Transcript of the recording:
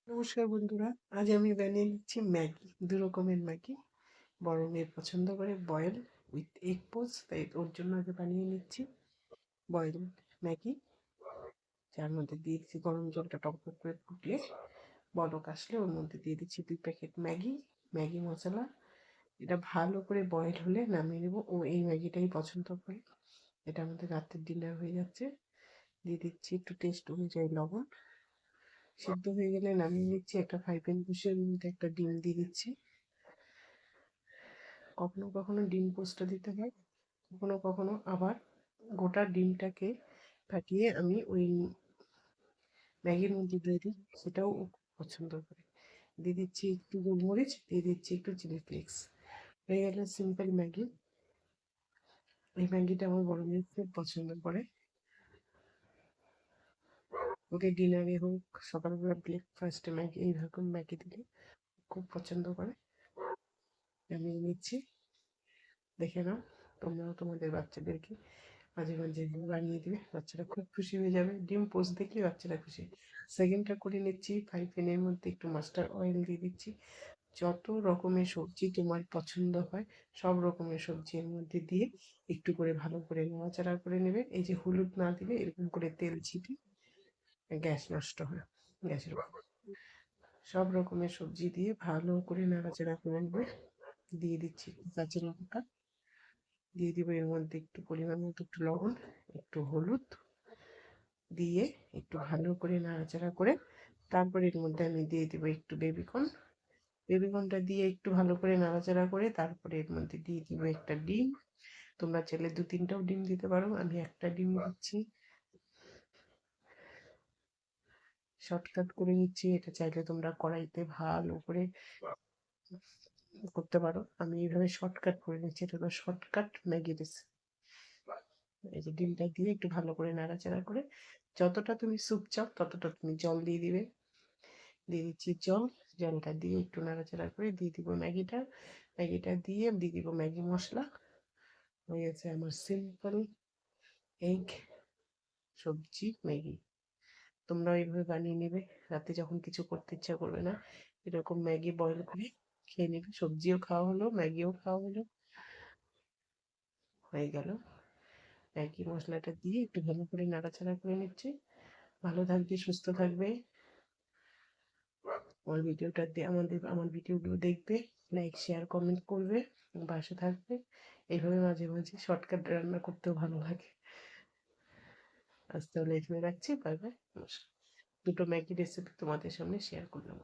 নমস্কার বন্ধুরা, আজ আমি বানিয়ে নিচ্ছি ম্যাগি। দু রকমের ম্যাগি। বড় মেয়ে পছন্দ করে বয়েল উইথ এগ পোচ, তাই ওর জন্য আগে বানিয়ে নিচ্ছি বয়েল ম্যাগি, যার মধ্যে দিয়ে দিচ্ছি গরম জলটা টকবক করে ফুটিয়ে বলক আসলে ওর মধ্যে দিয়ে দিচ্ছি 2 প্যাকেট ম্যাগি, ম্যাগি মশলা। এটা ভালো করে বয়েল হলে নামিয়ে নেবো। ও এই ম্যাগিটাই পছন্দ করে। এটা আমাদের রাতের ডিনার হয়ে যাচ্ছে। দিয়ে দিচ্ছি একটু টেস্ট অনুযায়ী লবণ। সিদ্ধ হয়ে গেলে নামিয়ে নিচ্ছি। একটা ফ্রাই প্যান বসিয়ে ওর মধ্যে একটা ডিম দিয়ে দিচ্ছি। কখনো কখনো ডিম পোস্টটা দিতে হয়, কখনো কখনো আবার গোটা ডিমটাকে ফাটিয়ে আমি ওই ম্যাগির মধ্যে দিয়ে দিই, সেটাও ও খুব পছন্দ করে। দিয়ে দিচ্ছি একটু গোলমরিচ, দিয়ে দিচ্ছি একটু চিলি ফ্লেক্স। হয়ে গেল সিম্পল ম্যাগি। এই ম্যাগিটা আমার বড় মেয়ে খুব পছন্দ করে। ওকে ডিনারে হোক, সকালবেলা ব্রেকফাস্টে ম্যাগি, এইরকম ম্যাগি দিলে খুব পছন্দ করে। আমি নিচ্ছি, দেখে নাও। তোমরাও তোমাদের বাচ্চাদেরকে মাঝে মাঝে বানিয়ে দিবে, বাচ্চারা খুব খুশি হয়ে যাবে। ডিম পোস্ট দেখলে বাচ্চারা খুশি। সেকেন্ডটা করে নিচ্ছি। ফ্রাই প্যানের মধ্যে একটু মাস্টার্ড অয়েল দিয়ে দিচ্ছি। যত রকমের সবজি তোমার পছন্দ হয় সব রকমের সবজি এর মধ্যে দিয়ে একটু করে ভালো করে নাড়াচাড়া করে নেবে। এই যে হলুদ না দিলে এরকম করে তেল ছিটে গ্যাস নষ্ট হয়, গ্যাসের উপর। সব রকমের সবজি দিয়ে ভালো করে নাড়াচাড়া করে নেবে। দিয়ে দিচ্ছি কাঁচা লঙ্কা, দিয়ে দিব এর মধ্যে একটু পরিমাণ মতো একটু লবণ, একটু হলুদ দিয়ে একটু ভালো করে নাড়াচাড়া করে তারপরে এর মধ্যে আমি দিয়ে দিব একটু বেবিকর্ন। বেবিকর্নটা দিয়ে একটু ভালো করে নাড়াচাড়া করে তারপরে এর মধ্যে দিয়ে দিব একটা ডিম। তোমরা চাইলে 2-3টাও ডিম দিতে পারো, আমি একটা ডিম দিচ্ছি। শর্টকাট করে নিচ্ছি, এটা চাইলে তোমরা কড়াইতে ভালো করে করতে পারো। আমি এইভাবে শর্টকাট করে নিচ্ছি, এটা হলো শর্টকাট ম্যাগি রেসিপি। এই যে ডিমটা দিয়ে একটু ভালো করে নাড়াচাড়া করে যতটা তুমি স্যুপ চাও ততটা তুমি জল দিয়ে দিবে। দিয়ে দিচ্ছি জল। জলটা দিয়ে একটু নাড়াচাড়া করে দিয়ে দিব ম্যাগিটা। ম্যাগিটা দিয়ে দিয়ে দিব ম্যাগি মশলা। হয়ে গেছে আমার সিম্পল এগ সবজি ম্যাগি। তোমরাও এইভাবে বানিয়ে নেবে। রাতে যখন কিছু করতে ইচ্ছা করবে না, এরকম ম্যাগি বয়েল করে খেয়ে নেবে। সবজিও খাওয়া হলো, ম্যাগিও খাওয়া হলো। হয়ে গেল। ম্যাগি মশলাটা দিয়ে একটু ভালো করে নাড়াচাড়া করে নিচ্ছি। ভালো থাকবে, সুস্থ থাকবে। আমার ভিডিওটা দিয়ে আমার ভিডিওগুলো দেখবে, লাইক শেয়ার কমেন্ট করবে, পাশে থাকবে। এইভাবে মাঝে মাঝে শর্টকাট রান্না করতেও ভালো লাগে। আজ তাহলে এখানে রাখছি, বাই বাই, নমস্কার। দুটো ম্যাগি রেসিপি তোমাদের সামনে শেয়ার করলাম।